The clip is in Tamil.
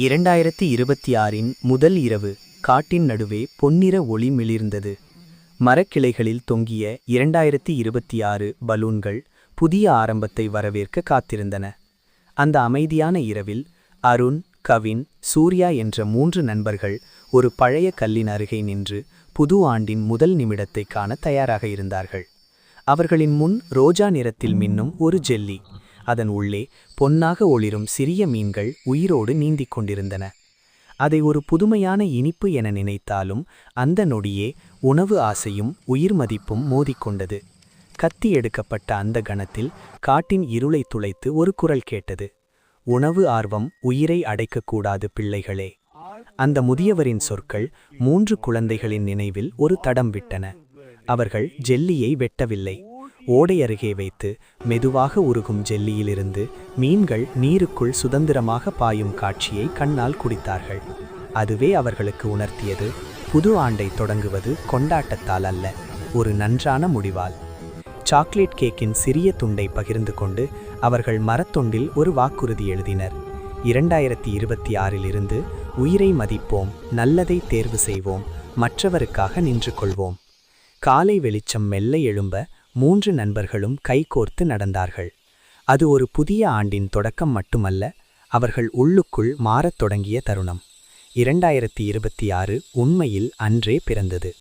2026இன் முதல் இரவு காட்டின் நடுவே பொன்னிற ஒளி மிளிர்ந்தது. மரக்கிளைகளில் தொங்கிய 2026 பலூன்கள் புதிய ஆரம்பத்தை வரவேற்க காத்திருந்தன. அந்த அமைதியான இரவில் அருண், கவின், சூர்யா என்ற 3 நண்பர்கள் ஒரு பழைய கல்லின் அருகே நின்று புது ஆண்டின் முதல் நிமிடத்தை காண தயாராக இருந்தார்கள். அவர்களின் முன் ரோஜா நிறத்தில் மின்னும் ஒரு ஜெல்லி, அதன் உள்ளே பொன்னாக ஒளிரும் சிறிய மீன்கள் உயிரோடு நீந்திக் கொண்டிருந்தன. அதை ஒரு புதுமையான இனிப்பு என நினைத்தாலும் அந்த நொடியே உணவு ஆசையும் உயிர் மதிப்பும் மோதிக்கொண்டது. கத்தி எடுக்கப்பட்ட அந்த கணத்தில் காட்டின் இருளை துளைத்து ஒரு குரல் கேட்டது. உணவு ஆர்வம் உயிரை அடைக்கக்கூடாது பிள்ளைகளே. அந்த முதியவரின் சொற்கள் 3 குழந்தைகளின் நினைவில் ஒரு தடம் விட்டன. அவர்கள் ஜெல்லியை வெட்டவில்லை, ஓடை அருகே வைத்து மெதுவாக உருகும் ஜெல்லியிலிருந்து மீன்கள் நீருக்குள் சுதந்திரமாக பாயும் காட்சியை கண்ணால் குடித்தார்கள். அதுவே அவர்களுக்கு உணர்த்தியது, புது ஆண்டை தொடங்குவது கொண்டாட்டத்தால் அல்ல, ஒரு நன்றான முடிவால். சாக்லேட் கேக்கின் சிறிய துண்டை பகிர்ந்து கொண்டு அவர்கள் மரத்தொண்டில் ஒரு வாக்குறுதி எழுதினர். 2026இலிருந்து உயிரை மதிப்போம், நல்லதை தேர்வு செய்வோம், மற்றவருக்காக நின்று கொள்வோம். காலை வெளிச்சம் மெல்ல எழும்ப 3 நண்பர்களும் கைகோர்த்து நடந்தார்கள். அது ஒரு புதிய ஆண்டின் தொடக்கம் மட்டுமல்ல, அவர்கள் உள்ளுக்குள் மாறத் தொடங்கிய தருணம். 2026 உண்மையில் அன்றே பிறந்தது.